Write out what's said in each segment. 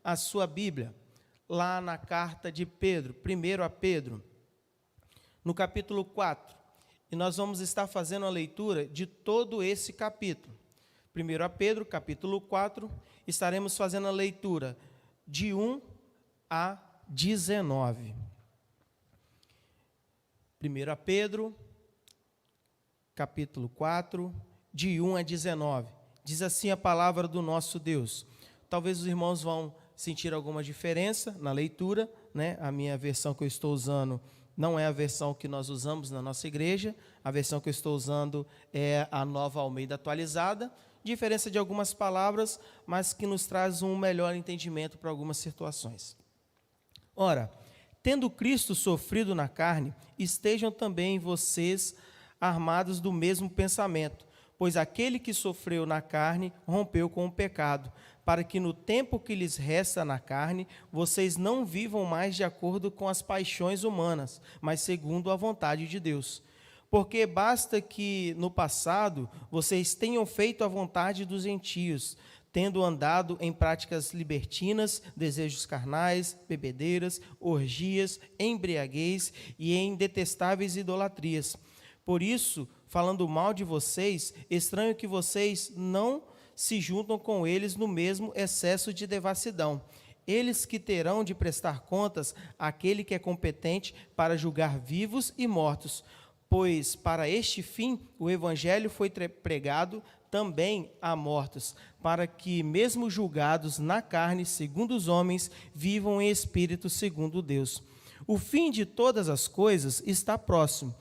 a sua Bíblia, lá na carta de Pedro, 1 a Pedro, no capítulo 4. E nós vamos estar fazendo a leitura de todo esse capítulo. 1 a Pedro, capítulo 4, estaremos fazendo a leitura de 1 a 19. 1 a Pedro, capítulo 4, de 1 a 19. Diz assim a palavra do nosso Deus. Talvez os irmãos vão sentir alguma diferença na leitura, né? A minha versão que eu estou usando não é a versão que nós usamos na nossa igreja, a versão que eu estou usando é a Nova Almeida atualizada, diferença de algumas palavras, mas que nos traz um melhor entendimento para algumas situações. Ora, tendo Cristo sofrido na carne, estejam também vocês armados do mesmo pensamento, pois aquele que sofreu na carne rompeu com o pecado, para que no tempo que lhes resta na carne, vocês não vivam mais de acordo com as paixões humanas, mas segundo a vontade de Deus. Porque basta que, no passado, vocês tenham feito a vontade dos gentios, tendo andado em práticas libertinas, desejos carnais, bebedeiras, orgias, embriaguez e em detestáveis idolatrias. Por isso, falando mal de vocês, estranho que vocês não se juntam com eles no mesmo excesso de devassidão. Eles que terão de prestar contas àquele que é competente para julgar vivos e mortos, pois para este fim o evangelho foi pregado também a mortos, para que, mesmo julgados na carne segundo os homens, vivam em espírito segundo Deus. O fim de todas as coisas está próximo.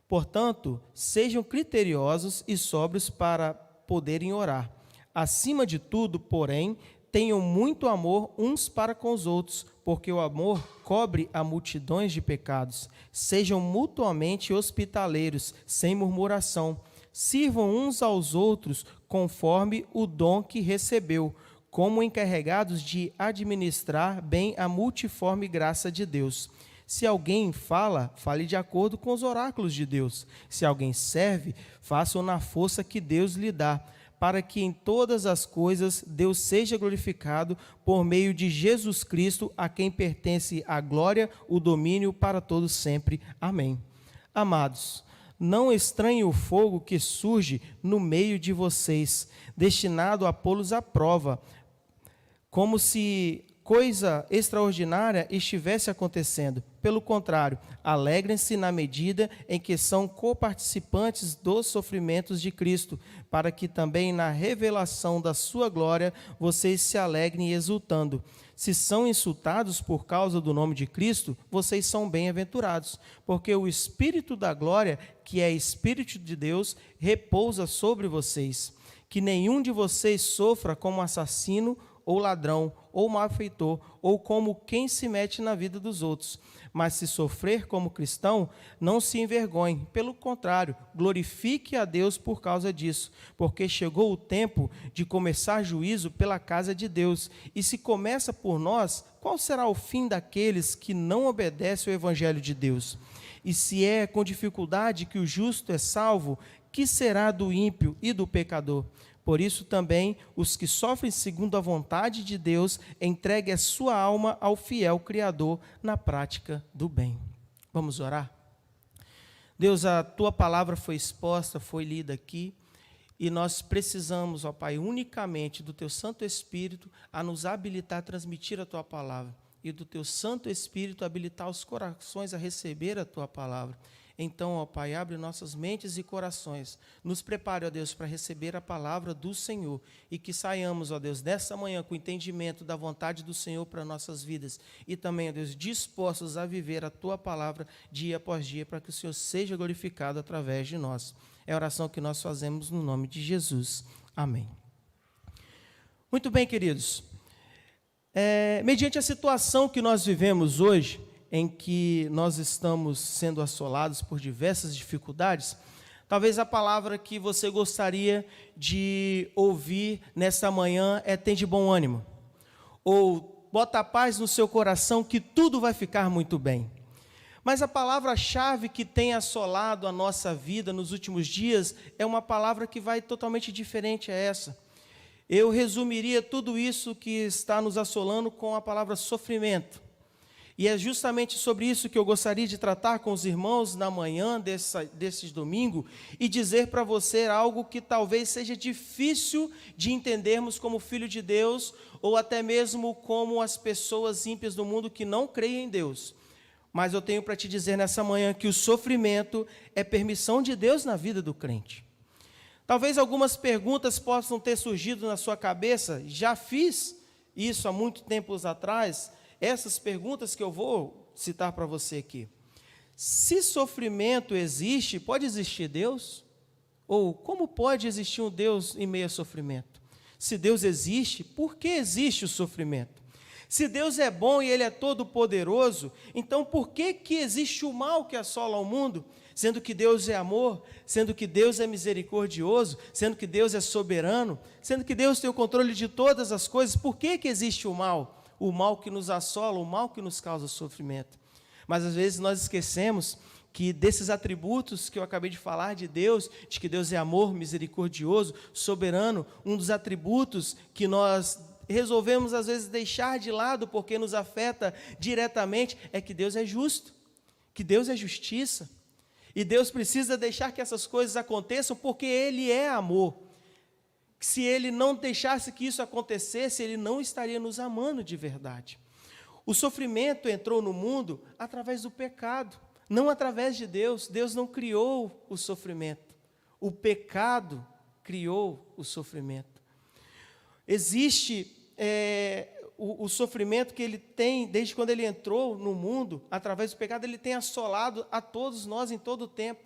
Portanto, sejam criteriosos e sóbrios para poderem orar. Acima de tudo, porém, tenham muito amor uns para com os outros, porque o amor cobre a multidões de pecados. Sejam mutuamente hospitaleiros, sem murmuração. Sirvam uns aos outros conforme o dom que recebeu, como encarregados de administrar bem a multiforme graça de Deus. Se alguém fala, fale de acordo com os oráculos de Deus. Se alguém serve, faça-o na força que Deus lhe dá, para que em todas as coisas Deus seja glorificado por meio de Jesus Cristo, a quem pertence a glória, o domínio para todos sempre. Amém. Amados, não estranhem o fogo que surge no meio de vocês, destinado a pô-los à prova, como se coisa extraordinária estivesse acontecendo. Pelo contrário, alegrem-se na medida em que são coparticipantes dos sofrimentos de Cristo, para que também na revelação da sua glória vocês se alegrem exultando. Se são insultados por causa do nome de Cristo, vocês são bem-aventurados, porque o Espírito da glória, que é Espírito de Deus, repousa sobre vocês. Que nenhum de vocês sofra como assassino ou ladrão, ou malfeitor, ou como quem se mete na vida dos outros. Mas se sofrer como cristão, não se envergonhe. Pelo contrário, glorifique a Deus por causa disso, porque chegou o tempo de começar juízo pela casa de Deus. E se começa por nós, qual será o fim daqueles que não obedecem ao evangelho de Deus? E se é com dificuldade que o justo é salvo, que será do ímpio e do pecador? Por isso também, os que sofrem segundo a vontade de Deus, entreguem a sua alma ao fiel Criador na prática do bem. Vamos orar? Deus, a Tua palavra foi exposta, foi lida aqui, e nós precisamos, ó Pai, unicamente do Teu Santo Espírito a nos habilitar a transmitir a Tua palavra, e do Teu Santo Espírito habilitar os corações a receber a Tua palavra. Então, ó Pai, abre nossas mentes e corações, nos prepare, ó Deus, para receber a palavra do Senhor, e que saiamos, ó Deus, dessa manhã com entendimento da vontade do Senhor para nossas vidas, e também, ó Deus, dispostos a viver a Tua palavra dia após dia, para que o Senhor seja glorificado através de nós. É a oração que nós fazemos no nome de Jesus. Amém. Muito bem, queridos. Mediante a situação que nós vivemos hoje, em que nós estamos sendo assolados por diversas dificuldades, talvez a palavra que você gostaria de ouvir nesta manhã é "tem de bom ânimo", ou "bota a paz no seu coração que tudo vai ficar muito bem". Mas a palavra-chave que tem assolado a nossa vida nos últimos dias é uma palavra que vai totalmente diferente a essa. eu resumiria tudo isso que está nos assolando com a palavra sofrimento. E é justamente sobre isso que eu gostaria de tratar com os irmãos na manhã desse domingo e dizer para você algo que talvez seja difícil de entendermos como filho de Deus ou até mesmo como as pessoas ímpias do mundo que não creem em Deus. Mas eu tenho para te dizer nessa manhã que o sofrimento é permissão de Deus na vida do crente. Talvez algumas perguntas possam ter surgido na sua cabeça, já fiz isso há muito tempos atrás, essas perguntas que eu vou citar para você aqui. Se sofrimento existe, pode existir Deus? Ou como pode existir um Deus em meio a sofrimento? Se Deus existe, por que existe o sofrimento? Se Deus é bom e Ele é todo poderoso, então por que existe o mal que assola o mundo? Sendo que Deus é amor, sendo que Deus é misericordioso, sendo que Deus é soberano, sendo que Deus tem o controle de todas as coisas, por que existe o mal? O mal que nos assola, o mal que nos causa sofrimento. Mas às vezes nós esquecemos que desses atributos que eu acabei de falar de Deus, de que Deus é amor, misericordioso, soberano, um dos atributos que nós resolvemos às vezes deixar de lado porque nos afeta diretamente, é que Deus é justo, que Deus é justiça. E Deus precisa deixar que essas coisas aconteçam porque Ele é amor. Se Ele não deixasse que isso acontecesse, Ele não estaria nos amando de verdade. O sofrimento entrou no mundo através do pecado, não através de Deus. Deus não criou o sofrimento. O pecado criou o sofrimento. Existe o sofrimento que Ele tem, desde quando Ele entrou no mundo, através do pecado, Ele tem assolado a todos nós em todo o tempo.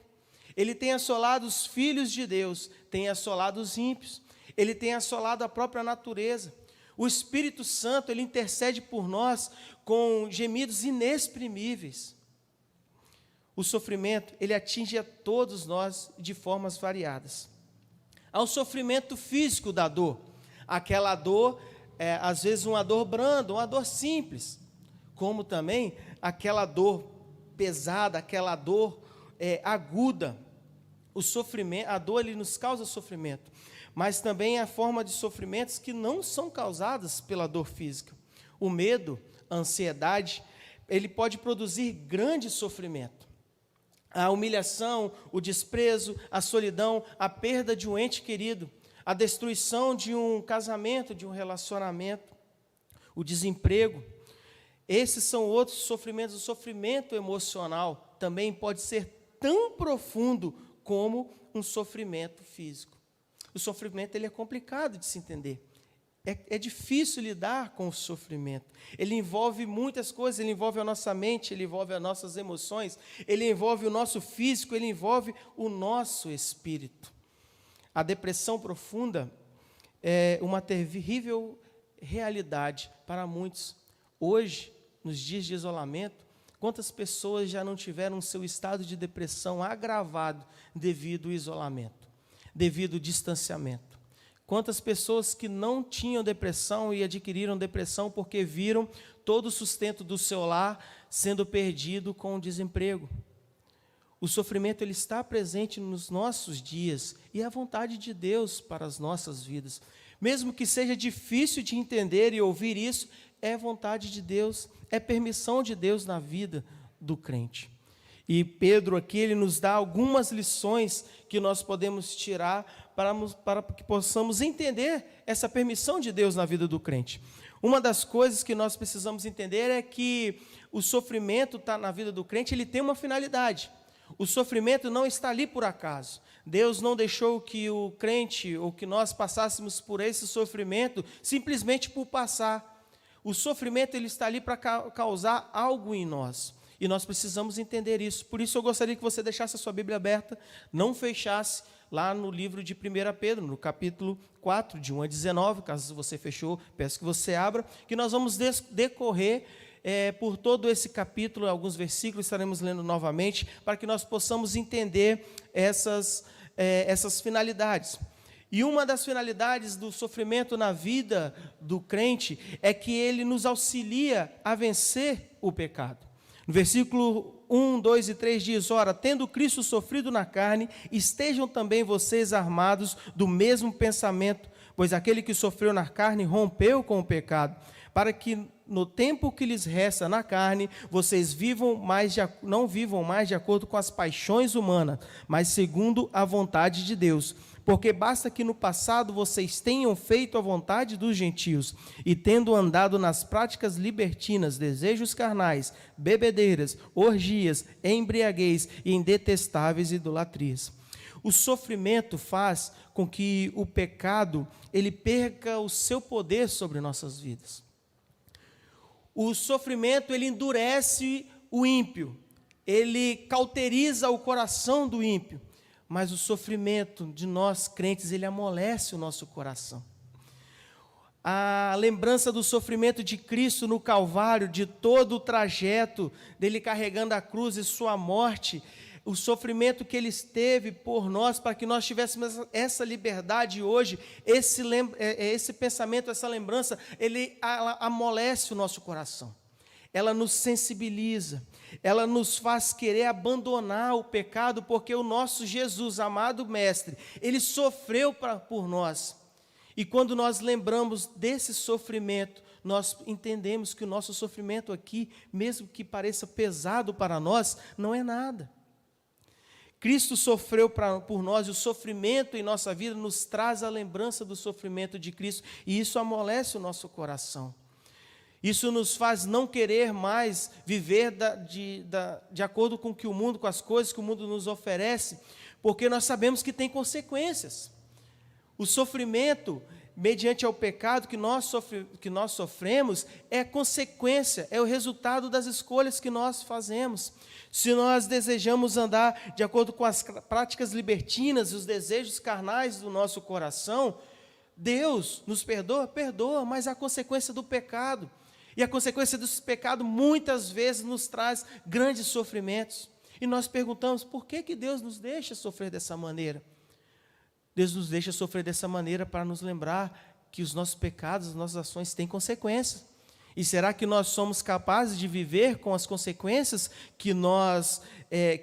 Ele tem assolado os filhos de Deus, tem assolado os ímpios. Ele tem assolado a própria natureza. O Espírito Santo, Ele intercede por nós com gemidos inexprimíveis. O sofrimento, ele atinge a todos nós de formas variadas. Há o sofrimento físico da dor. Aquela dor, às vezes uma dor branda, uma dor simples. Como também aquela dor pesada, aquela dor aguda. O sofrimento, a dor, ele nos causa sofrimento. Mas também a forma de sofrimentos que não são causadas pela dor física. O medo, a ansiedade, ele pode produzir grande sofrimento. A humilhação, o desprezo, a solidão, a perda de um ente querido, a destruição de um casamento, de um relacionamento, o desemprego. Esses são outros sofrimentos. O sofrimento emocional também pode ser tão profundo como um sofrimento físico. O sofrimento ele é complicado de se entender. É difícil lidar com o sofrimento. Ele envolve muitas coisas, ele envolve a nossa mente, ele envolve as nossas emoções, ele envolve o nosso físico, ele envolve o nosso espírito. A depressão profunda é uma terrível realidade para muitos. Hoje, nos dias de isolamento, quantas pessoas já não tiveram seu estado de depressão agravado devido ao isolamento, devido ao distanciamento? Quantas pessoas que não tinham depressão e adquiriram depressão porque viram todo o sustento do seu lar sendo perdido com o desemprego? O sofrimento ele está presente nos nossos dias e é a vontade de Deus para as nossas vidas. Mesmo que seja difícil de entender e ouvir isso, é vontade de Deus, é permissão de Deus na vida do crente. E Pedro aqui, ele nos dá algumas lições que nós podemos tirar para que possamos entender essa permissão de Deus na vida do crente. Uma das coisas que nós precisamos entender é que o sofrimento está na vida do crente, ele tem uma finalidade. O sofrimento não está ali por acaso. Deus não deixou que o crente ou que nós passássemos por esse sofrimento simplesmente por passar. O sofrimento ele está ali para causar algo em nós. E nós precisamos entender isso. Por isso eu gostaria que você deixasse a sua Bíblia aberta, não fechasse lá no livro de 1 Pedro, no capítulo 4, de 1 a 19, caso você fechou, peço que você abra, que nós vamos decorrer por todo esse capítulo, alguns versículos estaremos lendo novamente, para que nós possamos entender essas finalidades. E uma das finalidades do sofrimento na vida do crente é que ele nos auxilia a vencer o pecado. No versículo 1, 2 e 3 diz: ora, tendo Cristo sofrido na carne, estejam também vocês armados do mesmo pensamento, pois aquele que sofreu na carne rompeu com o pecado, para que no tempo que lhes resta na carne, vocês não vivam mais de acordo com as paixões humanas, mas segundo a vontade de Deus. Porque basta que no passado vocês tenham feito a vontade dos gentios, e tendo andado nas práticas libertinas, desejos carnais, bebedeiras, orgias, embriaguez e em detestáveis idolatrias. O sofrimento faz com que o pecado ele perca o seu poder sobre nossas vidas. O sofrimento ele endurece o ímpio, ele cauteriza o coração do ímpio. Mas o sofrimento de nós crentes, ele amolece o nosso coração. A lembrança do sofrimento de Cristo no Calvário, de todo o trajeto dele carregando a cruz e sua morte, o sofrimento que ele teve por nós, para que nós tivéssemos essa liberdade hoje, esse pensamento, essa lembrança, ela amolece o nosso coração. Ela nos sensibiliza, ela nos faz querer abandonar o pecado, porque o nosso Jesus, amado Mestre, ele sofreu por nós. E quando nós lembramos desse sofrimento, nós entendemos que o nosso sofrimento aqui, mesmo que pareça pesado para nós, não é nada. Cristo sofreu por nós, e o sofrimento em nossa vida nos traz a lembrança do sofrimento de Cristo, e isso amolece o nosso coração. Isso nos faz não querer mais viver de acordo com que o mundo, com as coisas que o mundo nos oferece, porque nós sabemos que tem consequências. O sofrimento, mediante ao pecado que nós sofremos, é consequência, é o resultado das escolhas que nós fazemos. Se nós desejamos andar de acordo com as práticas libertinas e os desejos carnais do nosso coração, Deus nos perdoa? Perdoa, mas a consequência do pecado. E a consequência desse pecado muitas vezes nos traz grandes sofrimentos. E nós perguntamos, por que Deus nos deixa sofrer dessa maneira? Deus nos deixa sofrer dessa maneira para nos lembrar que os nossos pecados, as nossas ações têm consequências. E será que nós somos capazes de viver com as consequências que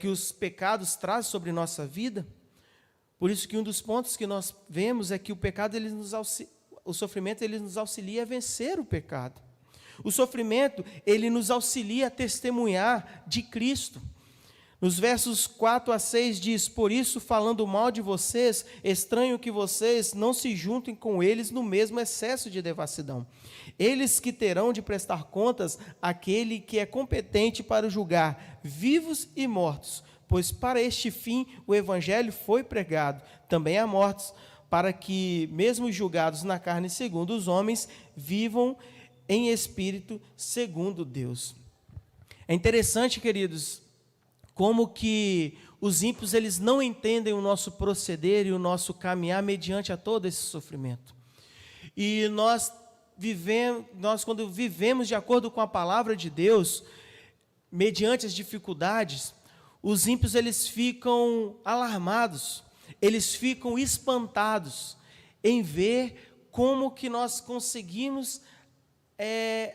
os pecados trazem sobre nossa vida? Por isso que um dos pontos que nós vemos é que o pecado, o sofrimento, ele nos auxilia a vencer o pecado. O sofrimento, ele nos auxilia a testemunhar de Cristo. Nos versos 4 a 6 diz, por isso, falando mal de vocês, estranho que vocês não se juntem com eles no mesmo excesso de devassidão. Eles que terão de prestar contas àquele que é competente para julgar vivos e mortos, pois para este fim o evangelho foi pregado, também a mortos, para que, mesmo julgados na carne segundo os homens, vivam em espírito segundo Deus. É interessante, queridos, como que os ímpios eles não entendem o nosso proceder e o nosso caminhar mediante a todo esse sofrimento. E nós quando vivemos de acordo com a palavra de Deus, mediante as dificuldades, os ímpios eles ficam alarmados, eles ficam espantados em ver como que nós conseguimos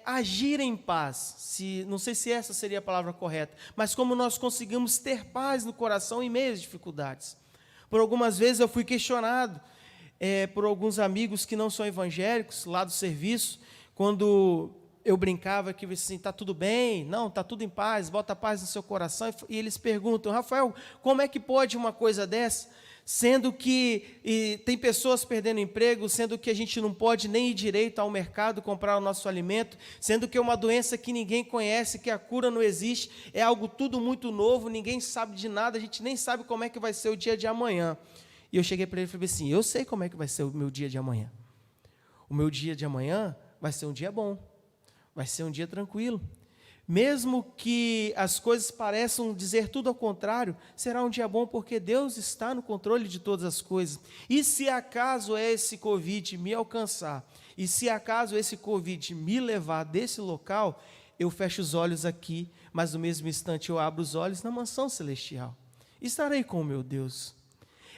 agir em paz, não sei se essa seria a palavra correta, mas como nós conseguimos ter paz no coração em meio às dificuldades. Por algumas vezes eu fui questionado por alguns amigos que não são evangélicos, lá do serviço, quando eu brincava que assim, está tudo bem, não, está tudo em paz, bota a paz no seu coração, e eles perguntam, Rafael, como é que pode uma coisa dessa? Sendo que tem pessoas perdendo emprego, sendo que a gente não pode nem ir direito ao mercado comprar o nosso alimento, sendo que é uma doença que ninguém conhece, que a cura não existe, é algo tudo muito novo, ninguém sabe de nada, a gente nem sabe como é que vai ser o dia de amanhã. E eu cheguei para ele e falei assim, eu sei como é que vai ser o meu dia de amanhã. O meu dia de amanhã vai ser um dia bom, vai ser um dia tranquilo. Mesmo que as coisas pareçam dizer tudo ao contrário, será um dia bom porque Deus está no controle de todas as coisas. E se acaso esse Covid me alcançar, e se acaso esse Covid me levar desse local, eu fecho os olhos aqui, mas no mesmo instante eu abro os olhos na mansão celestial. Estarei com o meu Deus.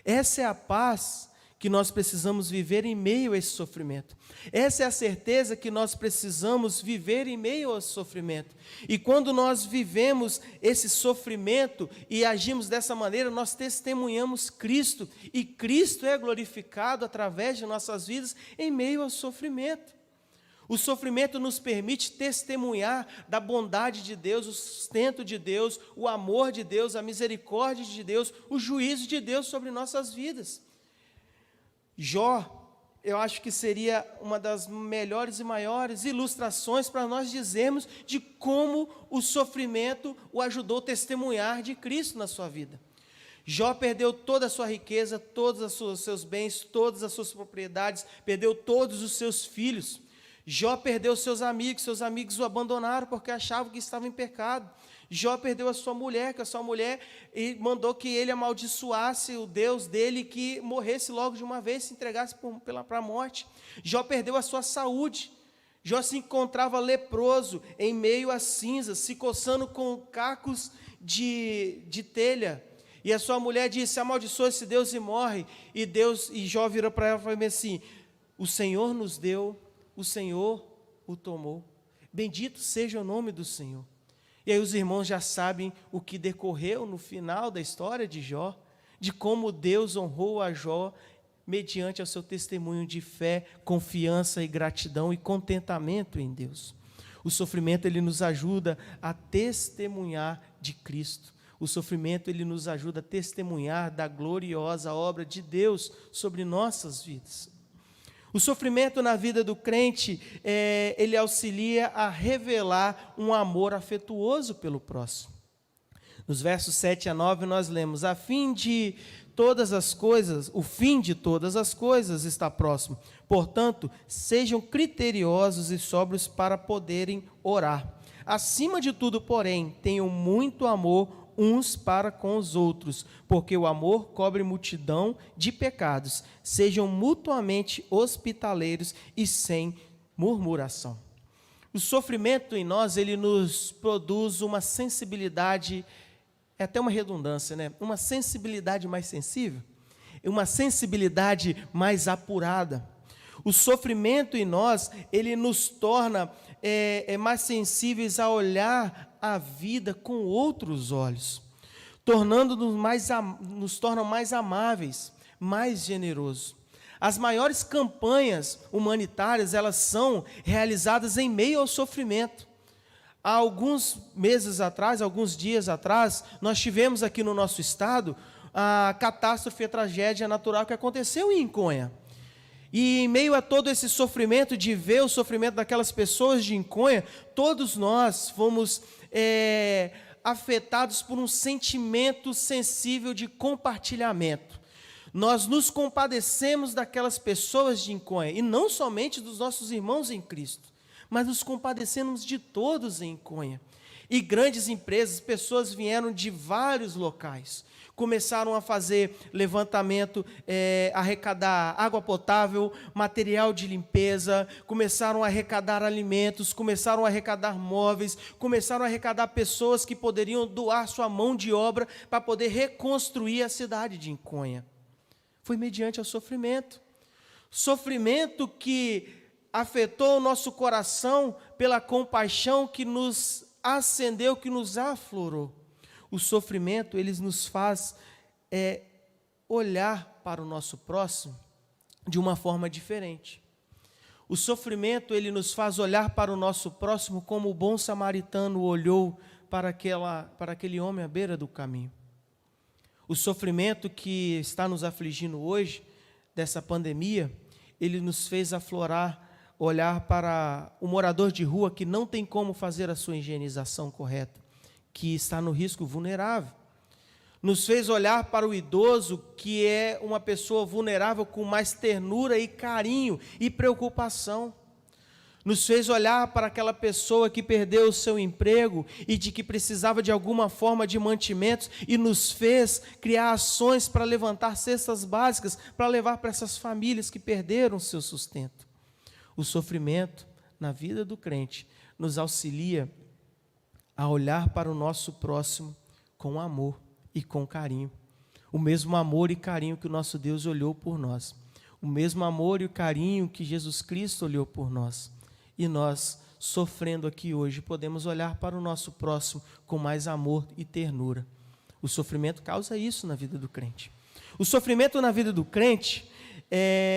Essa é a paz que nós precisamos viver em meio a esse sofrimento. Essa é a certeza que nós precisamos viver em meio ao sofrimento. E quando nós vivemos esse sofrimento e agimos dessa maneira, nós testemunhamos Cristo. E Cristo é glorificado através de nossas vidas em meio ao sofrimento. O sofrimento nos permite testemunhar da bondade de Deus, o sustento de Deus, o amor de Deus, a misericórdia de Deus, o juízo de Deus sobre nossas vidas. Jó, eu acho que seria uma das melhores e maiores ilustrações para nós dizermos de como o sofrimento o ajudou a testemunhar de Cristo na sua vida. Jó perdeu toda a sua riqueza, todos os seus bens, todas as suas propriedades, perdeu todos os seus filhos. Jó perdeu seus amigos o abandonaram porque achavam que estava em pecado. Jó perdeu a sua mulher, que a sua mulher mandou que ele amaldiçoasse o Deus dele, que morresse logo de uma vez, se entregasse para a morte. Jó perdeu a sua saúde. Jó se encontrava leproso, em meio às cinzas, se coçando com cacos de telha. E a sua mulher disse: amaldiçoa esse Deus e morre. E Jó virou para ela e falou assim: o Senhor nos deu, o Senhor o tomou. Bendito seja o nome do Senhor. E aí os irmãos já sabem o que decorreu no final da história de Jó, de como Deus honrou a Jó mediante o seu testemunho de fé, confiança e gratidão e contentamento em Deus. O sofrimento, ele nos ajuda a testemunhar de Cristo. O sofrimento, ele nos ajuda a testemunhar da gloriosa obra de Deus sobre nossas vidas. O sofrimento na vida do crente, ele auxilia a revelar um amor afetuoso pelo próximo. Nos versos 7 a 9 nós lemos: o fim de todas as coisas está próximo. Portanto, sejam criteriosos e sóbrios para poderem orar. Acima de tudo, porém, tenham muito amor uns para com os outros, porque o amor cobre multidão de pecados. Sejam mutuamente hospitaleiros e sem murmuração. O sofrimento em nós, ele nos produz uma sensibilidade, é até uma redundância, né? Uma sensibilidade mais sensível, uma sensibilidade mais apurada. O sofrimento em nós, ele nos torna mais sensíveis a olhar a vida com outros olhos, nos tornam mais amáveis, mais generosos. As maiores campanhas humanitárias, elas são realizadas em meio ao sofrimento. Há alguns dias atrás, nós tivemos aqui no nosso estado a catástrofe, a tragédia natural que aconteceu em Inconha. E em meio a todo esse sofrimento, de ver o sofrimento daquelas pessoas de Inconha, todos nós fomos afetados por um sentimento sensível de compartilhamento. Nós nos compadecemos daquelas pessoas de Inconha, e não somente dos nossos irmãos em Cristo, mas nos compadecemos de todos em Inconha. E grandes empresas, pessoas vieram de vários locais, começaram a fazer levantamento, arrecadar água potável, material de limpeza, começaram a arrecadar alimentos, começaram a arrecadar móveis, começaram a arrecadar pessoas que poderiam doar sua mão de obra para poder reconstruir a cidade de Inconha. Foi mediante ao sofrimento. Sofrimento que afetou o nosso coração pela compaixão que nos acendeu, que nos aflorou. O sofrimento, ele nos faz olhar para o nosso próximo de uma forma diferente. O sofrimento, ele nos faz olhar para o nosso próximo como o bom samaritano olhou para aquele homem à beira do caminho. O sofrimento que está nos afligindo hoje, dessa pandemia, ele nos fez aflorar, olhar para o morador de rua que não tem como fazer a sua higienização correta, que está no risco vulnerável. Nos fez olhar para o idoso, que é uma pessoa vulnerável, com mais ternura e carinho e preocupação. Nos fez olhar para aquela pessoa que perdeu o seu emprego e de que precisava de alguma forma de mantimentos, e nos fez criar ações para levantar cestas básicas, para levar para essas famílias que perderam o seu sustento. O sofrimento na vida do crente nos auxilia a olhar para o nosso próximo com amor e com carinho. O mesmo amor e carinho que o nosso Deus olhou por nós. O mesmo amor e o carinho que Jesus Cristo olhou por nós. E nós, sofrendo aqui hoje, podemos olhar para o nosso próximo com mais amor e ternura. O sofrimento causa isso na vida do crente. O sofrimento na vida do crente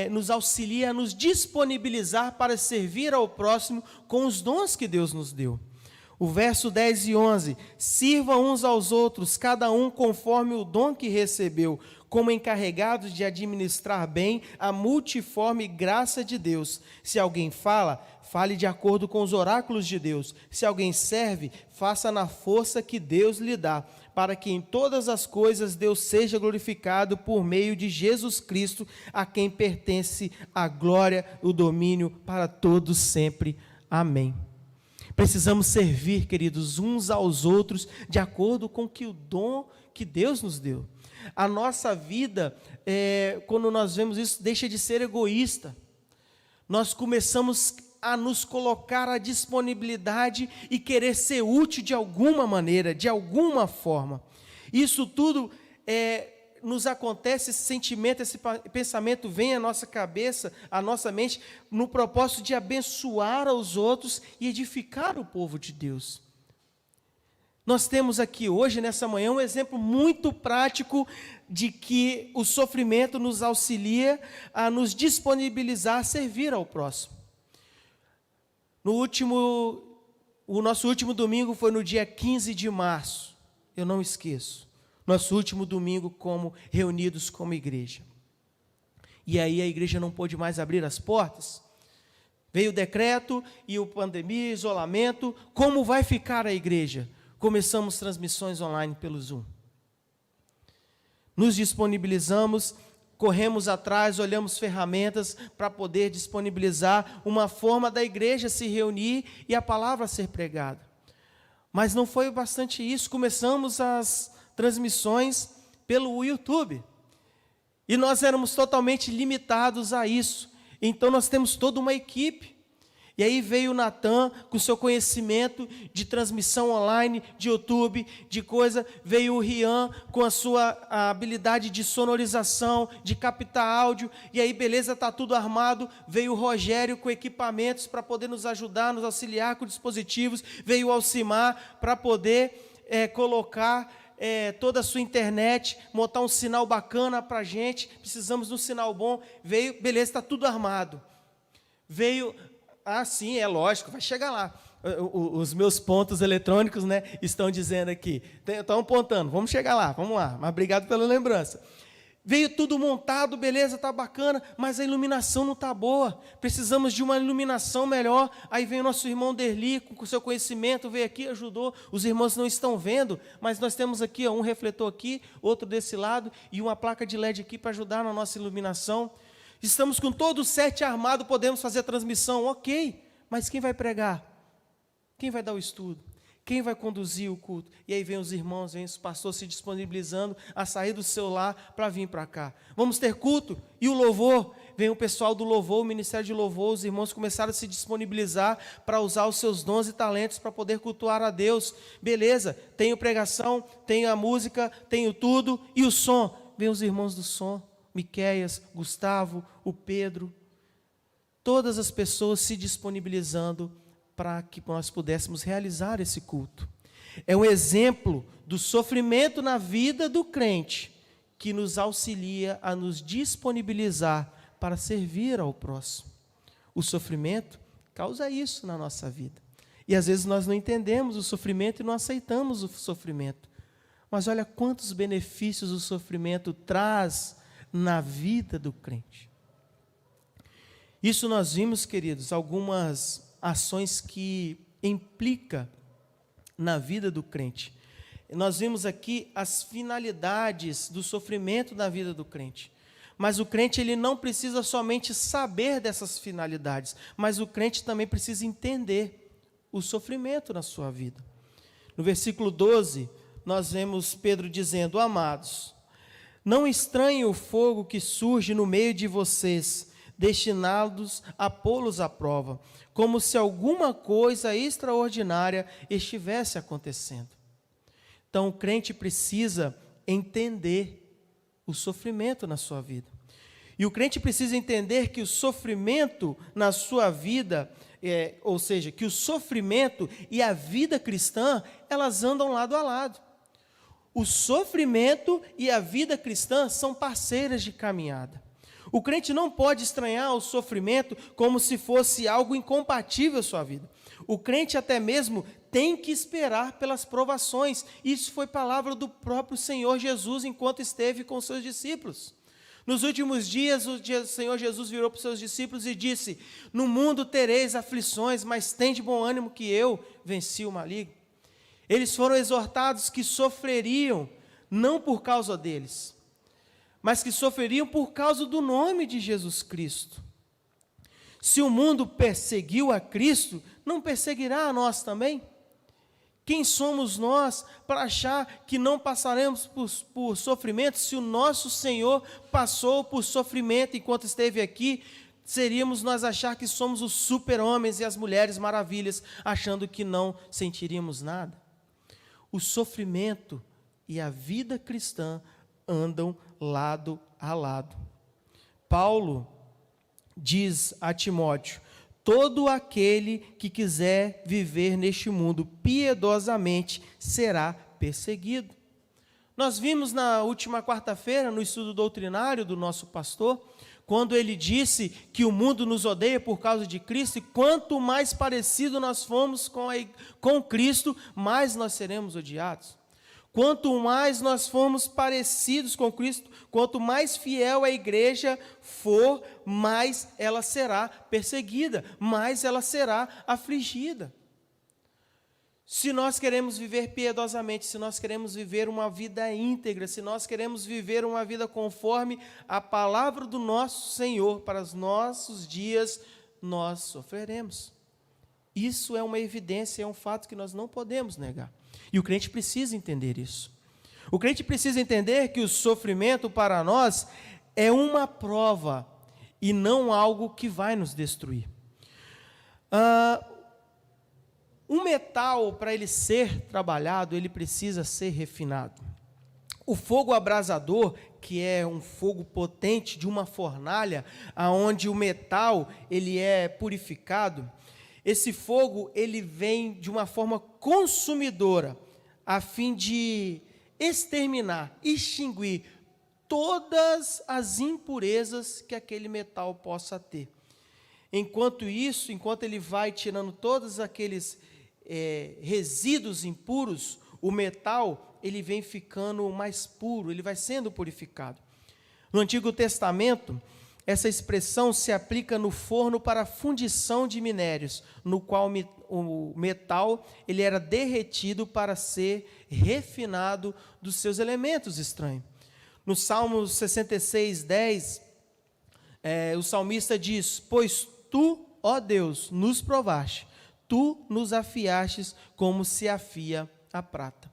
nos auxilia a nos disponibilizar para servir ao próximo com os dons que Deus nos deu. O verso 10 e 11, sirvam uns aos outros, cada um conforme o dom que recebeu, como encarregados de administrar bem a multiforme graça de Deus. Se alguém fala, fale de acordo com os oráculos de Deus. Se alguém serve, faça na força que Deus lhe dá, para que em todas as coisas Deus seja glorificado por meio de Jesus Cristo, a quem pertence a glória, o domínio para todos sempre. Amém. Precisamos servir, queridos, uns aos outros, de acordo com o dom que Deus nos deu. A nossa vida, quando nós vemos isso, deixa de ser egoísta. Nós começamos a nos colocar à disponibilidade e querer ser útil de alguma maneira, de alguma forma. Isso tudo nos acontece, esse sentimento, esse pensamento vem à nossa cabeça, à nossa mente, no propósito de abençoar aos outros e edificar o povo de Deus. Nós temos aqui hoje, nessa manhã, um exemplo muito prático de que o sofrimento nos auxilia a nos disponibilizar a servir ao próximo. O nosso último domingo foi no dia 15 de março, eu não esqueço. Nosso último domingo reunidos como igreja. E aí a igreja não pôde mais abrir as portas. Veio o decreto e a pandemia, isolamento. Como vai ficar a igreja? Começamos transmissões online pelo Zoom. Nos disponibilizamos, corremos atrás, olhamos ferramentas para poder disponibilizar uma forma da igreja se reunir e a palavra ser pregada. Mas não foi bastante isso, começamos as transmissões pelo YouTube. E nós éramos totalmente limitados a isso. Então nós temos toda uma equipe. E aí veio o Natan com seu conhecimento de transmissão online, de YouTube, de coisa. Veio o Rian com a sua habilidade de sonorização, de captar áudio. E aí, beleza, está tudo armado. Veio o Rogério com equipamentos para poder nos ajudar, nos auxiliar com dispositivos. Veio o Alcimar para poder colocar toda a sua internet, montar um sinal bacana para a gente. Precisamos de um sinal bom. Veio, beleza, está tudo armado. Veio... sim, é lógico, vai chegar lá. Os meus pontos eletrônicos, estão dizendo aqui. Estão apontando, vamos chegar lá, vamos lá. Mas obrigado pela lembrança. Veio tudo montado, beleza, está bacana, mas a iluminação não está boa. Precisamos de uma iluminação melhor. Aí vem o nosso irmão Derli, com o seu conhecimento, veio aqui, ajudou. Os irmãos não estão vendo, mas nós temos aqui um refletor aqui, outro desse lado, e uma placa de LED aqui para ajudar na nossa iluminação. Estamos com todo o set armado, podemos fazer a transmissão, ok, mas quem vai pregar? Quem vai dar o estudo? Quem vai conduzir o culto? E aí vem os irmãos, vem os pastores se disponibilizando a sair do seu lar para vir para cá. Vamos ter culto? E o louvor? Vem o pessoal do louvor, o ministério de louvor, os irmãos começaram a se disponibilizar para usar os seus dons e talentos para poder cultuar a Deus. Beleza, tenho pregação, tenho a música, tenho tudo. E o som? Vem os irmãos do som. Miqueias, Gustavo, o Pedro, todas as pessoas se disponibilizando para que nós pudéssemos realizar esse culto. É um exemplo do sofrimento na vida do crente que nos auxilia a nos disponibilizar para servir ao próximo. O sofrimento causa isso na nossa vida. E às vezes nós não entendemos o sofrimento e não aceitamos o sofrimento. Mas olha quantos benefícios o sofrimento traz na vida do crente. Isso nós vimos, queridos, algumas ações que implica na vida do crente. Nós vimos aqui as finalidades do sofrimento na vida do crente. Mas o crente ele não precisa somente saber dessas finalidades, mas o crente também precisa entender o sofrimento na sua vida. No versículo 12, nós vemos Pedro dizendo: amados, não estranhem o fogo que surge no meio de vocês, destinados a pô-los à prova, como se alguma coisa extraordinária estivesse acontecendo. Então, o crente precisa entender o sofrimento na sua vida. E o crente precisa entender que o sofrimento na sua vida, ou seja, que o sofrimento e a vida cristã, elas andam lado a lado. O sofrimento e a vida cristã são parceiras de caminhada. O crente não pode estranhar o sofrimento como se fosse algo incompatível à sua vida. O crente até mesmo tem que esperar pelas provações. Isso foi palavra do próprio Senhor Jesus enquanto esteve com seus discípulos. Nos últimos dias, o Senhor Jesus virou para os seus discípulos e disse: no mundo tereis aflições, mas tende bom ânimo que eu venci o maligno. Eles foram exortados que sofreriam, não por causa deles, mas que sofreriam por causa do nome de Jesus Cristo. Se o mundo perseguiu a Cristo, não perseguirá a nós também? Quem somos nós para achar que não passaremos por sofrimento? Se o nosso Senhor passou por sofrimento enquanto esteve aqui, seríamos nós achar que somos os super-homens e as mulheres maravilhas, achando que não sentiríamos nada? O sofrimento e a vida cristã andam lado a lado. Paulo diz a Timóteo: todo aquele que quiser viver neste mundo piedosamente será perseguido. Nós vimos na última quarta-feira, no estudo doutrinário do nosso pastor, quando ele disse que o mundo nos odeia por causa de Cristo, e quanto mais parecido nós formos com Cristo, mais nós seremos odiados. Quanto mais nós formos parecidos com Cristo, quanto mais fiel a igreja for, mais ela será perseguida, mais ela será afligida. Se nós queremos viver piedosamente, se nós queremos viver uma vida íntegra, se nós queremos viver uma vida conforme a palavra do nosso Senhor para os nossos dias, nós sofreremos. Isso é uma evidência, é um fato que nós não podemos negar. E o crente precisa entender isso. O crente precisa entender que o sofrimento para nós é uma prova e não algo que vai nos destruir. Um metal, para ele ser trabalhado, ele precisa ser refinado. O fogo abrasador, que é um fogo potente de uma fornalha, aonde o metal ele é purificado, esse fogo ele vem de uma forma consumidora, a fim de exterminar, extinguir todas as impurezas que aquele metal possa ter. Enquanto ele vai tirando todos aqueles resíduos impuros, o metal ele vem ficando mais puro, ele vai sendo purificado. No Antigo Testamento, essa expressão se aplica no forno para a fundição de minérios, no qual o metal ele era derretido para ser refinado dos seus elementos estranhos. No Salmo 66:10, o salmista diz: pois tu, ó Deus, nos provaste, tu nos afiastes como se afia a prata.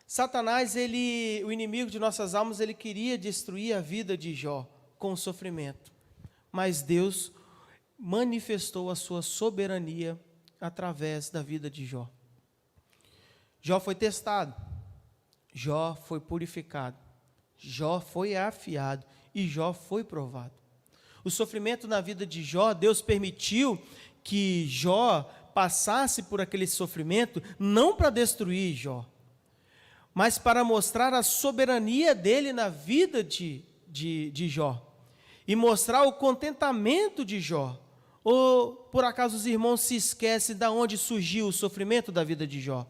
Satanás, o inimigo de nossas almas, ele queria destruir a vida de Jó com sofrimento, mas Deus manifestou a sua soberania através da vida de Jó. Jó foi testado, Jó foi purificado, Jó foi afiado e Jó foi provado. O sofrimento na vida de Jó, Deus permitiu que Jó passasse por aquele sofrimento, não para destruir Jó, mas para mostrar a soberania dele na vida de Jó, e mostrar o contentamento de Jó. Ou, por acaso, os irmãos se esquecem de onde surgiu o sofrimento da vida de Jó?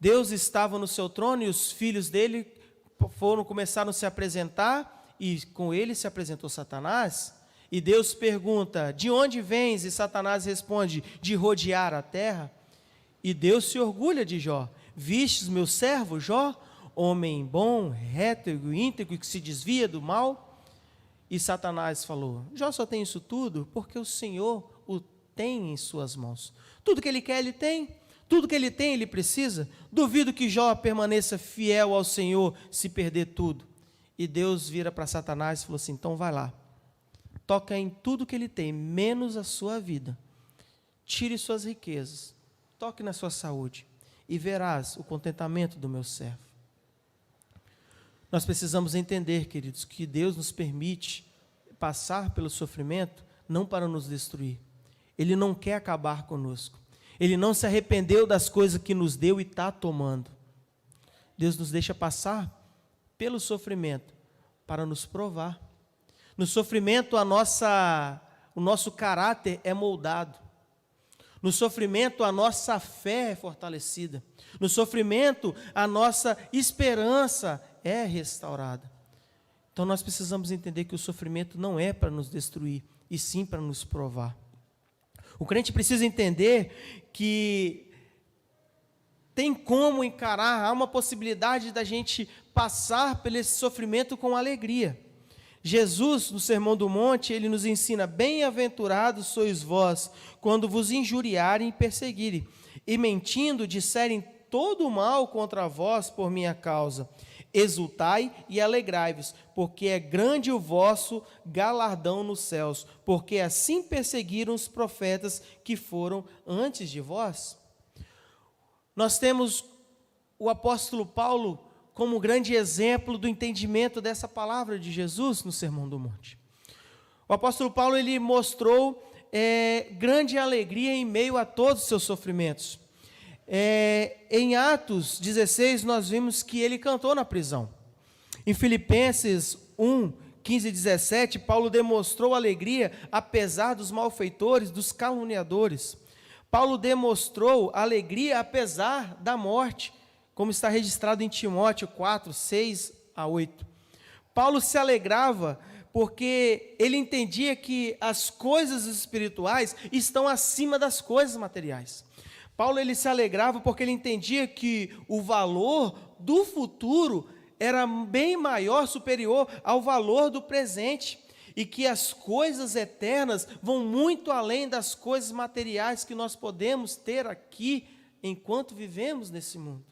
Deus estava no seu trono e os filhos dele começaram a se apresentar, e com ele se apresentou Satanás, e Deus pergunta: de onde vens? E Satanás responde: de rodear a terra. E Deus se orgulha de Jó: vistes meu servo Jó, homem bom, reto e íntegro, que se desvia do mal? E Satanás falou: Jó só tem isso tudo porque o Senhor o tem em suas mãos. Tudo que ele quer, ele tem. Tudo que ele tem, ele precisa. Duvido que Jó permaneça fiel ao Senhor se perder tudo. E Deus vira para Satanás e falou assim: então vai lá, toca em tudo que ele tem, menos a sua vida. Tire suas riquezas, toque na sua saúde, e verás o contentamento do meu servo. Nós precisamos entender, queridos, que Deus nos permite passar pelo sofrimento não para nos destruir. Ele não quer acabar conosco. Ele não se arrependeu das coisas que nos deu e está tomando. Deus nos deixa passar pelo sofrimento para nos provar. No sofrimento, o nosso caráter é moldado. No sofrimento, a nossa fé é fortalecida. No sofrimento, a nossa esperança é restaurada. Então, nós precisamos entender que o sofrimento não é para nos destruir, e sim para nos provar. O crente precisa entender que tem como encarar, há uma possibilidade da gente passar por esse sofrimento com alegria. Jesus, no Sermão do Monte, ele nos ensina: bem-aventurados sois vós, quando vos injuriarem e perseguirem, e mentindo disserem todo o mal contra vós por minha causa. Exultai e alegrai-vos, porque é grande o vosso galardão nos céus, porque assim perseguiram os profetas que foram antes de vós. Nós temos o apóstolo Paulo como grande exemplo do entendimento dessa palavra de Jesus no Sermão do Monte. O apóstolo Paulo, ele mostrou grande alegria em meio a todos os seus sofrimentos. Em Atos 16, nós vimos que ele cantou na prisão. Em Filipenses 1, 15 e 17, Paulo demonstrou alegria apesar dos malfeitores, dos caluniadores. Paulo demonstrou alegria apesar da morte, como está registrado em Timóteo 4, 6 a 8. Paulo se alegrava porque ele entendia que as coisas espirituais estão acima das coisas materiais. Paulo, ele se alegrava porque ele entendia que o valor do futuro era bem maior, superior ao valor do presente, e que as coisas eternas vão muito além das coisas materiais que nós podemos ter aqui enquanto vivemos nesse mundo.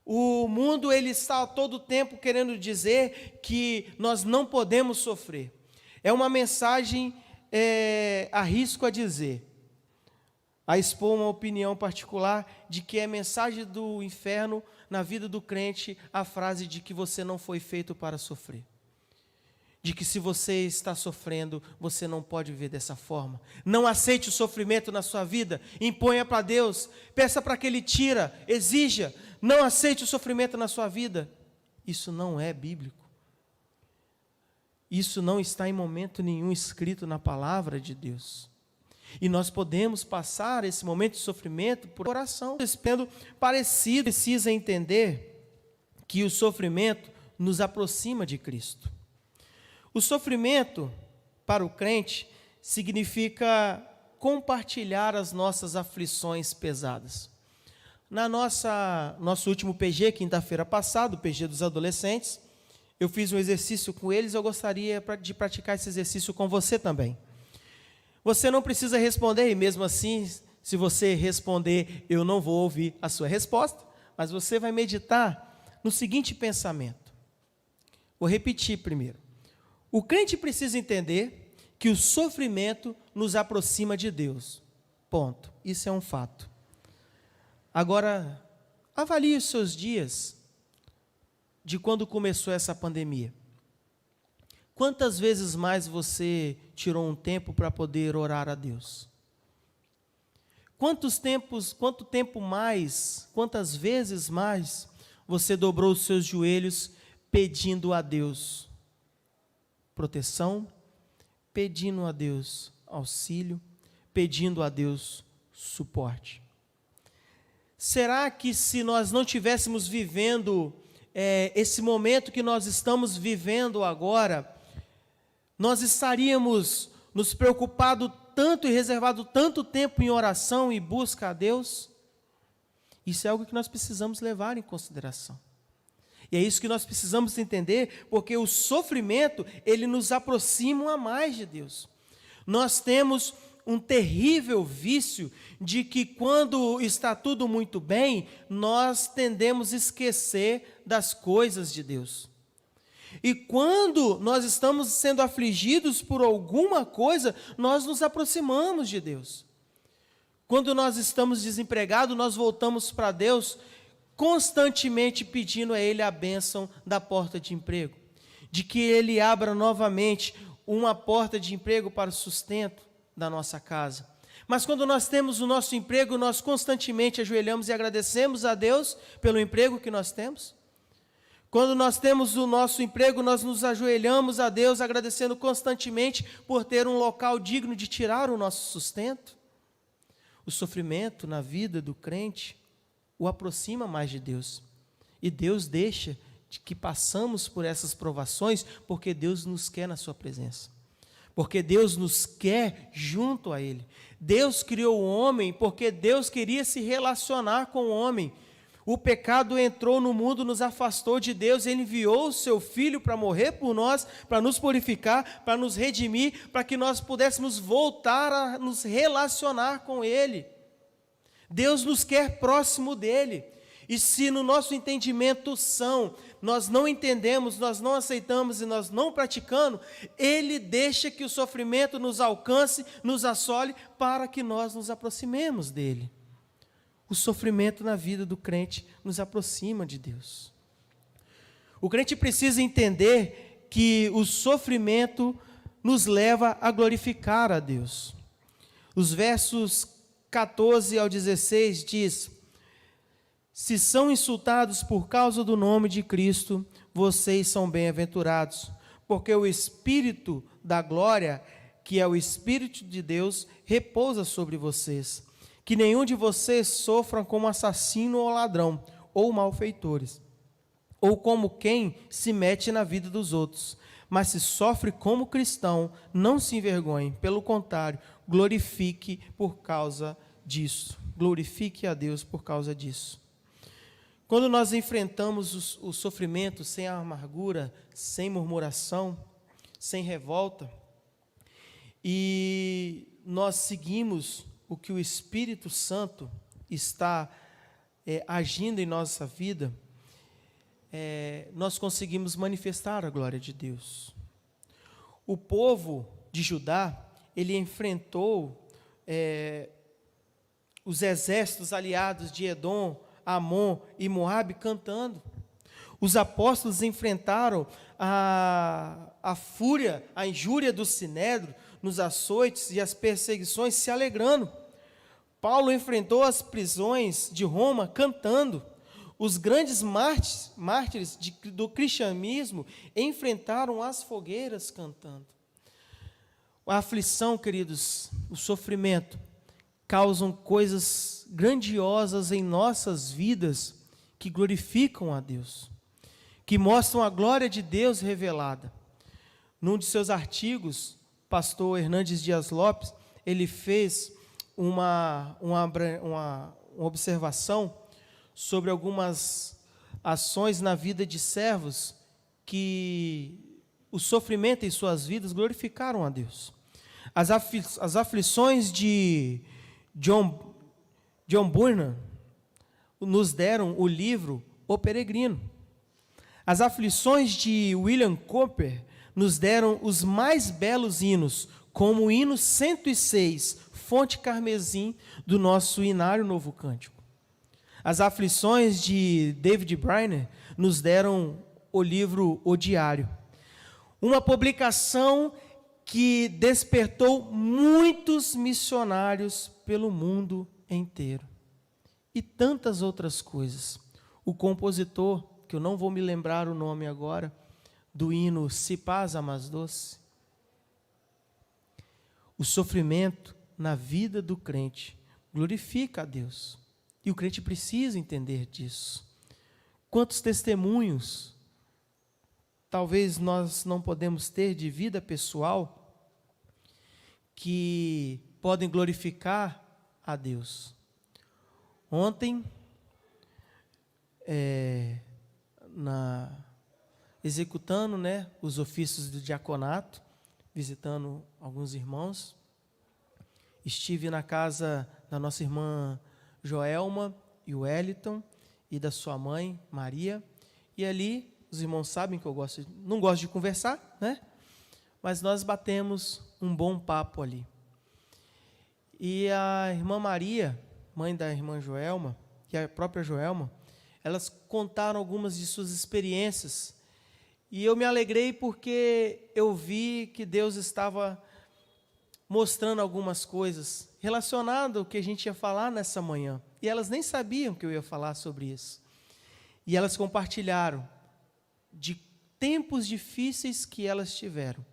O mundo, ele está a todo tempo querendo dizer que nós não podemos sofrer. É uma mensagem, arrisco a dizer, a expor uma opinião particular, de que é mensagem do inferno na vida do crente a frase de que você não foi feito para sofrer. De que se você está sofrendo, você não pode viver dessa forma. Não aceite o sofrimento na sua vida, imponha para Deus, peça para que Ele tira, exija. Não aceite o sofrimento na sua vida. Isso não é bíblico. Isso não está em momento nenhum escrito na palavra de Deus. E nós podemos passar esse momento de sofrimento por oração. Sendo parecido, precisa entender que o sofrimento nos aproxima de Cristo. O sofrimento, para o crente, significa compartilhar as nossas aflições pesadas. Nosso último PG, quinta-feira passada, o PG dos adolescentes, eu fiz um exercício com eles, eu gostaria de praticar esse exercício com você também. Você não precisa responder, e mesmo assim, se você responder, eu não vou ouvir a sua resposta, mas você vai meditar no seguinte pensamento. Vou repetir primeiro. O crente precisa entender que o sofrimento nos aproxima de Deus. Ponto. Isso é um fato. Agora, avalie os seus dias de quando começou essa pandemia. Quantas vezes mais você tirou um tempo para poder orar a Deus? Quanto tempo mais, quantas vezes mais você dobrou os seus joelhos pedindo a Deus proteção, pedindo a Deus auxílio, pedindo a Deus suporte? Será que se nós não estivéssemos vivendo esse momento que nós estamos vivendo agora, nós estaríamos nos preocupado tanto e reservado tanto tempo em oração e busca a Deus? Isso é algo que nós precisamos levar em consideração. E é isso que nós precisamos entender, porque o sofrimento, ele nos aproxima a mais de Deus. Nós temos um terrível vício de que quando está tudo muito bem, nós tendemos a esquecer das coisas de Deus. E quando nós estamos sendo afligidos por alguma coisa, nós nos aproximamos de Deus. Quando nós estamos desempregados, nós voltamos para Deus constantemente pedindo a Ele a bênção da porta de emprego, de que Ele abra novamente uma porta de emprego para o sustento da nossa casa. Mas quando nós temos o nosso emprego, nós constantemente ajoelhamos e agradecemos a Deus pelo emprego que nós temos. Quando nós temos o nosso emprego, nós nos ajoelhamos a Deus agradecendo constantemente por ter um local digno de tirar o nosso sustento. O sofrimento na vida do crente o aproxima mais de Deus. E Deus deixa que passamos por essas provações porque Deus nos quer na sua presença. Porque Deus nos quer junto a Ele. Deus criou o homem porque Deus queria se relacionar com o homem. O pecado entrou no mundo, nos afastou de Deus. Ele enviou o seu Filho para morrer por nós, para nos purificar, para nos redimir, para que nós pudéssemos voltar a nos relacionar com Ele. Deus nos quer próximo dEle. E se no nosso entendimento nós não entendemos, nós não aceitamos e nós não praticamos, Ele deixa que o sofrimento nos alcance, nos assole, para que nós nos aproximemos dEle. O sofrimento na vida do crente nos aproxima de Deus. O crente precisa entender que o sofrimento nos leva a glorificar a Deus. Os versos 14 ao 16 diz: se são insultados por causa do nome de Cristo, vocês são bem-aventurados, porque o Espírito da glória, que é o Espírito de Deus, repousa sobre vocês. Que nenhum de vocês sofra como assassino ou ladrão, ou malfeitores, ou como quem se mete na vida dos outros. Mas se sofre como cristão, não se envergonhe, pelo contrário, glorifique por causa disso. Glorifique a Deus por causa disso. Quando nós enfrentamos o sofrimento sem amargura, sem murmuração, sem revolta, e nós seguimos o que o Espírito Santo está agindo em nossa vida, nós conseguimos manifestar a glória de Deus. O povo de Judá, ele enfrentou os exércitos aliados de Edom, Amon e Moabe cantando. Os apóstolos enfrentaram a fúria, a injúria do sinédrio, nos açoites e as perseguições, se alegrando. Paulo enfrentou as prisões de Roma cantando. Os grandes mártires do cristianismo enfrentaram as fogueiras cantando. A aflição, queridos, o sofrimento, causam coisas grandiosas em nossas vidas que glorificam a Deus, que mostram a glória de Deus revelada. Num de seus artigos, pastor Hernandes Dias Lopes, ele fez uma observação sobre algumas ações na vida de servos que o sofrimento em suas vidas glorificaram a Deus. As aflições de John Bunyan nos deram o livro O Peregrino. As aflições de William Cowper nos deram os mais belos hinos, como o hino 106, Fonte Carmesim, do nosso Inário Novo Cântico. As aflições de David Brainerd nos deram o livro O Diário. Uma publicação que despertou muitos missionários pelo mundo inteiro. E tantas outras coisas. O compositor, que eu não vou me lembrar o nome agora, do hino Se Paz a Mais Doce. O sofrimento na vida do crente glorifica a Deus. E o crente precisa entender disso. Quantos testemunhos talvez nós não podemos ter de vida pessoal que podem glorificar a Deus. Ontem, executando os ofícios do diaconato, visitando alguns irmãos, estive na casa da nossa irmã Joelma e o Wellington e da sua mãe Maria, e ali os irmãos sabem que eu não gosto de conversar, mas nós batemos um bom papo ali. E a irmã Maria, mãe da irmã Joelma, e a própria Joelma, elas contaram algumas de suas experiências. E eu me alegrei porque eu vi que Deus estava mostrando algumas coisas relacionadas ao que a gente ia falar nessa manhã. E elas nem sabiam que eu ia falar sobre isso. E elas compartilharam de tempos difíceis que elas tiveram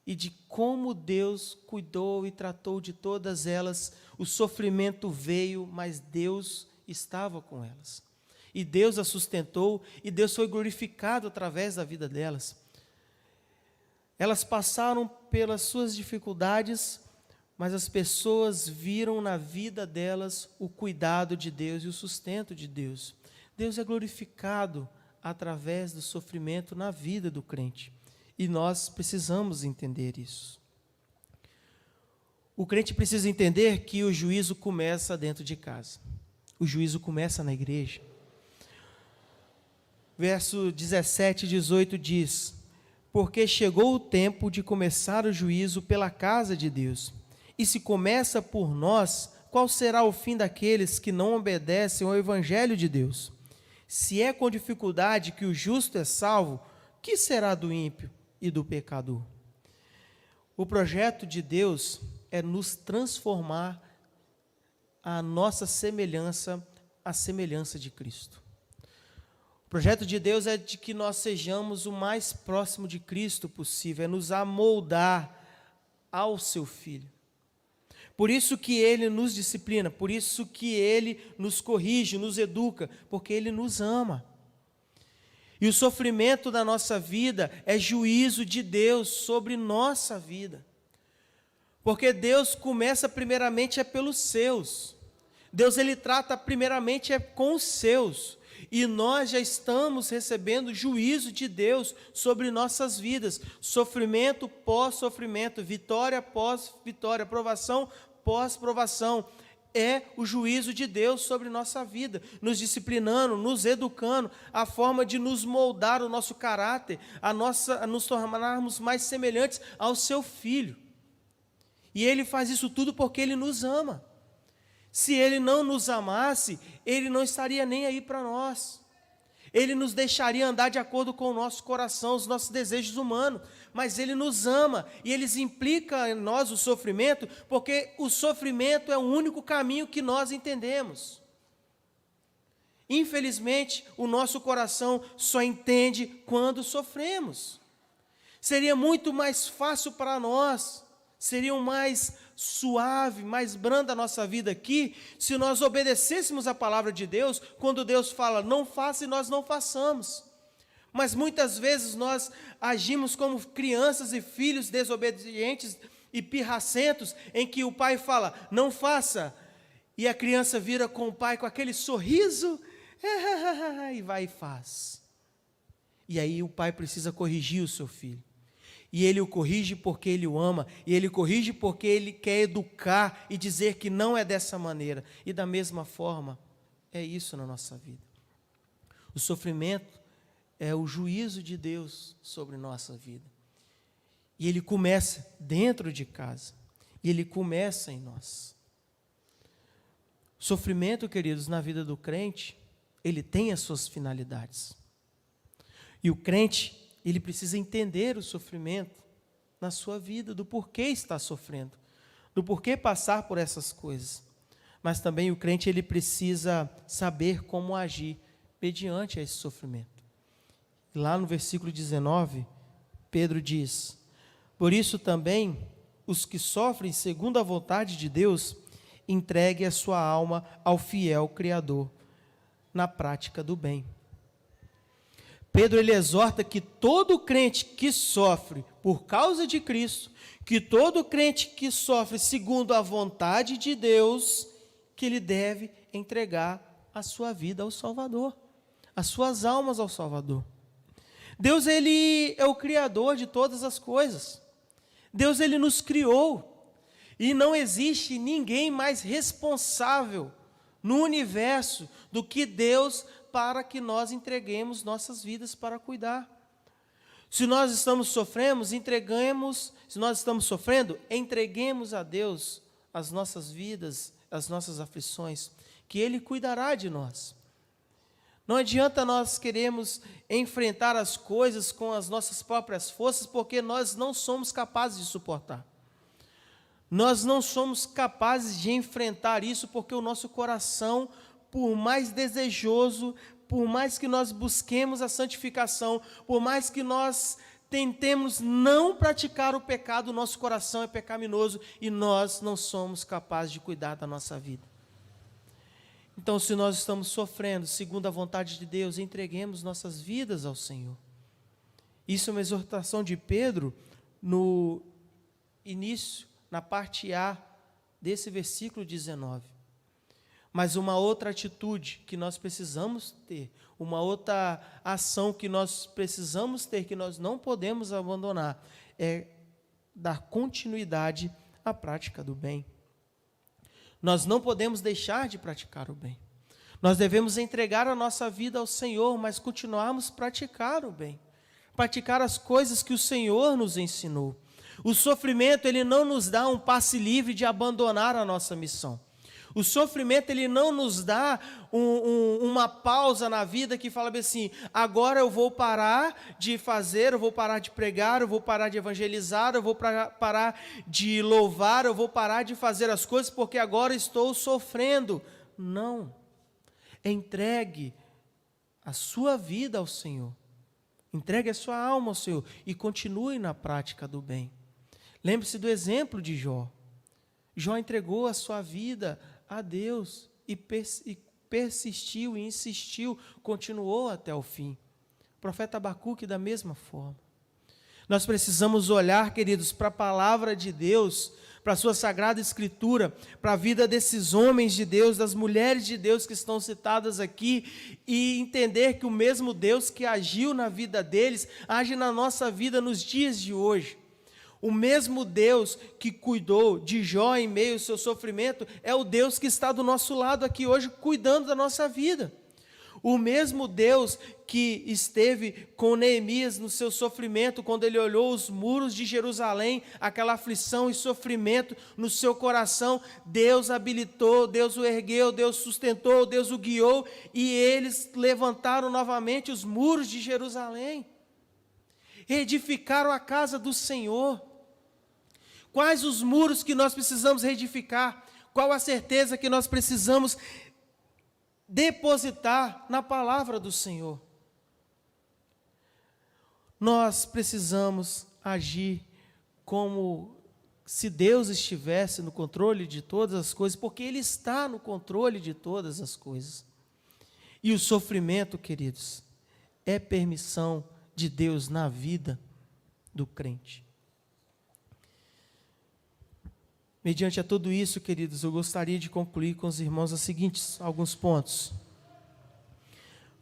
e de como Deus cuidou e tratou de todas elas. O sofrimento veio, mas Deus estava com elas. E Deus as sustentou, e Deus foi glorificado através da vida delas. Elas passaram pelas suas dificuldades, mas as pessoas viram na vida delas o cuidado de Deus e o sustento de Deus. Deus é glorificado através do sofrimento na vida do crente. E nós precisamos entender isso. O crente precisa entender que o juízo começa dentro de casa. O juízo começa na igreja. Verso 17 e 18 diz: porque chegou o tempo de começar o juízo pela casa de Deus. E se começa por nós, qual será o fim daqueles que não obedecem ao evangelho de Deus? Se é com dificuldade que o justo é salvo, que será do ímpio e do pecador? O projeto de Deus é nos transformar à nossa semelhança, à semelhança de Cristo. O projeto de Deus é de que nós sejamos o mais próximo de Cristo possível, é nos amoldar ao seu Filho. Por isso que Ele nos disciplina, por isso que Ele nos corrige, nos educa, porque Ele nos ama. E o sofrimento da nossa vida é juízo de Deus sobre nossa vida. Porque Deus começa primeiramente pelos seus. Deus, Ele trata primeiramente com os seus. E nós já estamos recebendo juízo de Deus sobre nossas vidas. Sofrimento pós-sofrimento, vitória pós-vitória, provação pós-provação. É o juízo de Deus sobre nossa vida, nos disciplinando, nos educando, a forma de nos moldar o nosso caráter, a nos tornarmos mais semelhantes ao seu Filho. E Ele faz isso tudo porque Ele nos ama. Se Ele não nos amasse, Ele não estaria nem aí para nós. Ele nos deixaria andar de acordo com o nosso coração, os nossos desejos humanos. Mas Ele nos ama e Ele implica em nós o sofrimento, porque o sofrimento é o único caminho que nós entendemos. Infelizmente, o nosso coração só entende quando sofremos. Seria muito mais fácil para nós, seria mais suave, mais branda a nossa vida aqui, se nós obedecêssemos a palavra de Deus, quando Deus fala, não faça, e nós não façamos. Mas muitas vezes nós agimos como crianças e filhos desobedientes e pirracentos, em que o pai fala, não faça, e a criança vira com o pai com aquele sorriso, e vai e faz. E aí o pai precisa corrigir o seu filho. E ele o corrige porque ele o ama, e ele corrige porque ele quer educar e dizer que não é dessa maneira. E da mesma forma, é isso na nossa vida. O sofrimento é o juízo de Deus sobre nossa vida. E ele começa dentro de casa, e ele começa em nós. O sofrimento, queridos, na vida do crente, ele tem as suas finalidades. E o crente, ele precisa entender o sofrimento na sua vida, do porquê está sofrendo, do porquê passar por essas coisas. Mas também o crente, ele precisa saber como agir mediante esse sofrimento. E lá no versículo 19, Pedro diz, por isso também, os que sofrem segundo a vontade de Deus, entregue a sua alma ao fiel Criador, na prática do bem. Pedro, ele exorta que todo crente que sofre por causa de Cristo, que todo crente que sofre segundo a vontade de Deus, que ele deve entregar a sua vida ao Salvador, as suas almas ao Salvador. Deus, ele é o Criador de todas as coisas. Deus, ele nos criou. E não existe ninguém mais responsável no universo do que Deus para que nós entreguemos nossas vidas para cuidar. Se nós estamos sofrendo, entreguemos a Deus as nossas vidas, as nossas aflições, que Ele cuidará de nós. Não adianta nós queremos enfrentar as coisas com as nossas próprias forças, porque nós não somos capazes de suportar. Nós não somos capazes de enfrentar isso, porque o nosso coração, por mais desejoso, por mais que nós busquemos a santificação, por mais que nós tentemos não praticar o pecado, o nosso coração é pecaminoso e nós não somos capazes de cuidar da nossa vida. Então, se nós estamos sofrendo segundo a vontade de Deus, entreguemos nossas vidas ao Senhor. Isso é uma exortação de Pedro no início, na parte A desse versículo 19. Mas uma outra atitude que nós precisamos ter, uma outra ação que nós precisamos ter, que nós não podemos abandonar, é dar continuidade à prática do bem. Nós não podemos deixar de praticar o bem. Nós devemos entregar a nossa vida ao Senhor, mas continuarmos a praticar o bem. Praticar as coisas que o Senhor nos ensinou. O sofrimento, ele não nos dá um passe livre de abandonar a nossa missão. O sofrimento, ele não nos dá uma pausa na vida que fala assim, agora eu vou parar de fazer, eu vou parar de pregar, eu vou parar de evangelizar, eu vou parar de louvar, eu vou parar de fazer as coisas porque agora estou sofrendo. Não. Entregue a sua vida ao Senhor. Entregue a sua alma ao Senhor e continue na prática do bem. Lembre-se do exemplo de Jó. Jó entregou a sua vida a Deus e persistiu e insistiu, continuou até o fim. O profeta Abacuque da mesma forma. Nós precisamos olhar, queridos, para a palavra de Deus, para a sua sagrada escritura, para a vida desses homens de Deus, das mulheres de Deus que estão citadas aqui, e entender que o mesmo Deus que agiu na vida deles, age na nossa vida nos dias de hoje. O mesmo Deus que cuidou de Jó em meio ao seu sofrimento, é o Deus que está do nosso lado aqui hoje, cuidando da nossa vida. O mesmo Deus que esteve com Neemias no seu sofrimento, quando ele olhou os muros de Jerusalém, aquela aflição e sofrimento no seu coração, Deus habilitou, Deus o ergueu, Deus sustentou, Deus o guiou, e eles levantaram novamente os muros de Jerusalém, reedificaram a casa do Senhor. Quais os muros que nós precisamos reedificar? Qual a certeza que nós precisamos depositar na palavra do Senhor? Nós precisamos agir como se Deus estivesse no controle de todas as coisas, porque Ele está no controle de todas as coisas. E o sofrimento, queridos, é permissão de Deus na vida do crente. Mediante a tudo isso, queridos, eu gostaria de concluir com os irmãos alguns pontos.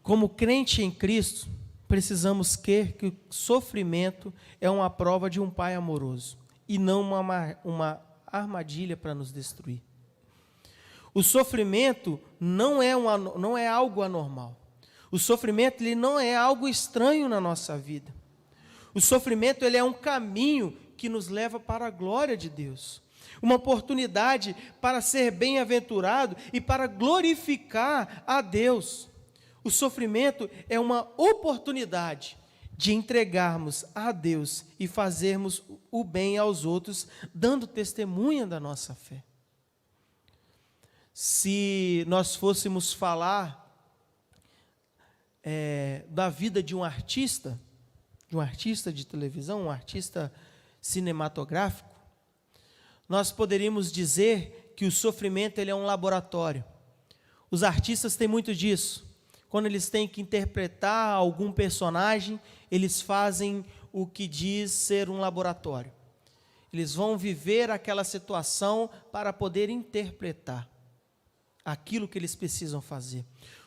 Como crente em Cristo, precisamos crer que o sofrimento é uma prova de um Pai amoroso e não uma armadilha para nos destruir. O sofrimento não é algo anormal. O sofrimento ele não é algo estranho na nossa vida. O sofrimento ele é um caminho que nos leva para a glória de Deus. Uma oportunidade para ser bem-aventurado e para glorificar a Deus. O sofrimento é uma oportunidade de entregarmos a Deus e fazermos o bem aos outros, dando testemunha da nossa fé. Se nós fôssemos falar da vida de um artista de televisão, um artista cinematográfico, nós poderíamos dizer que o sofrimento ele é um laboratório. Os artistas têm muito disso. Quando eles têm que interpretar algum personagem, eles fazem o que diz ser um laboratório. Eles vão viver aquela situação para poder interpretar aquilo que eles precisam fazer.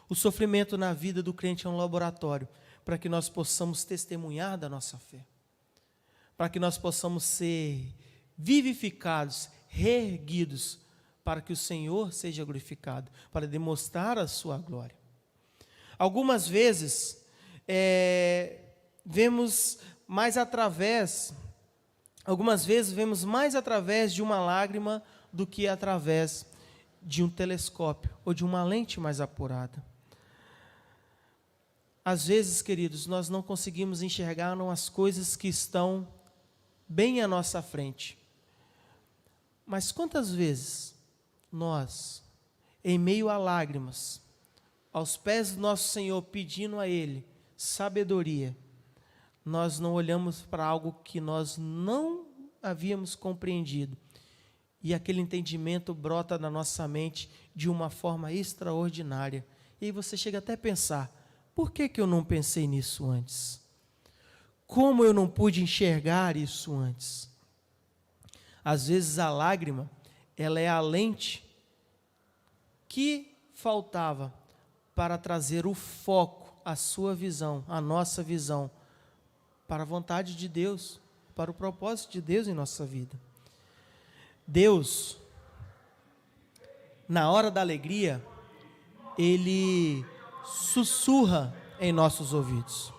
O sofrimento na vida do crente é um laboratório para que nós possamos testemunhar da nossa fé, para que nós possamos ser vivificados, reerguidos, para que o Senhor seja glorificado, para demonstrar a sua glória. Algumas vezes, vemos mais através de uma lágrima do que através de um telescópio ou de uma lente mais apurada. Às vezes, queridos, nós não conseguimos enxergar as coisas que estão bem à nossa frente. Mas quantas vezes nós, em meio a lágrimas, aos pés do nosso Senhor, pedindo a Ele sabedoria, nós não olhamos para algo que nós não havíamos compreendido, e aquele entendimento brota na nossa mente de uma forma extraordinária. E aí você chega até a pensar, por que eu não pensei nisso antes? Como eu não pude enxergar isso antes? Às vezes a lágrima, ela é a lente que faltava para trazer o foco, a sua visão, a nossa visão, para a vontade de Deus, para o propósito de Deus em nossa vida. Deus, na hora da alegria, Ele sussurra em nossos ouvidos.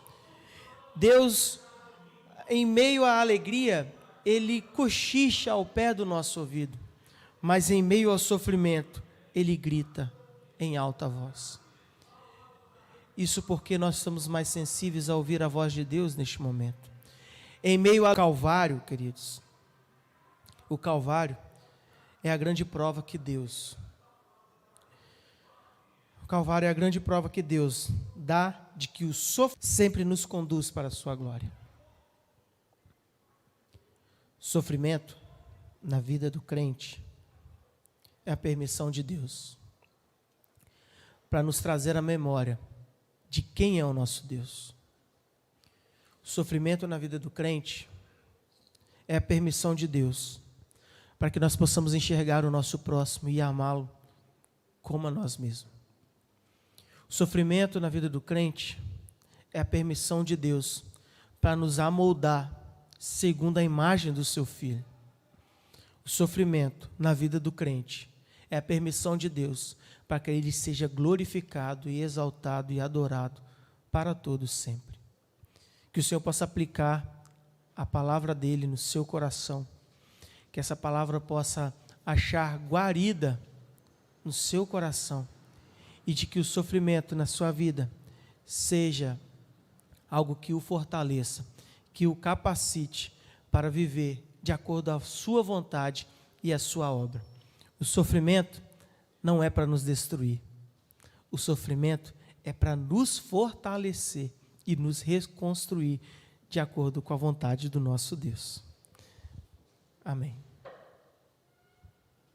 Deus, em meio à alegria, Ele cochicha ao pé do nosso ouvido, mas em meio ao sofrimento, Ele grita em alta voz. Isso porque nós estamos mais sensíveis a ouvir a voz de Deus neste momento. Em meio ao Calvário, queridos, o Calvário é a grande prova que Deus... O Calvário é a grande prova que Deus dá de que o sofrimento sempre nos conduz para a sua glória. Sofrimento na vida do crente é a permissão de Deus para nos trazer a memória de quem é o nosso Deus. O sofrimento na vida do crente é a permissão de Deus para que nós possamos enxergar o nosso próximo e amá-lo como a nós mesmos. O sofrimento na vida do crente é a permissão de Deus para nos amoldar segundo a imagem do seu Filho. O sofrimento na vida do crente é a permissão de Deus para que Ele seja glorificado e exaltado e adorado para todos sempre. Que o Senhor possa aplicar a palavra dEle no seu coração, que essa palavra possa achar guarida no seu coração, e de que o sofrimento na sua vida seja algo que o fortaleça, que o capacite para viver de acordo com a sua vontade e a sua obra. O sofrimento não é para nos destruir. O sofrimento é para nos fortalecer e nos reconstruir de acordo com a vontade do nosso Deus. Amém.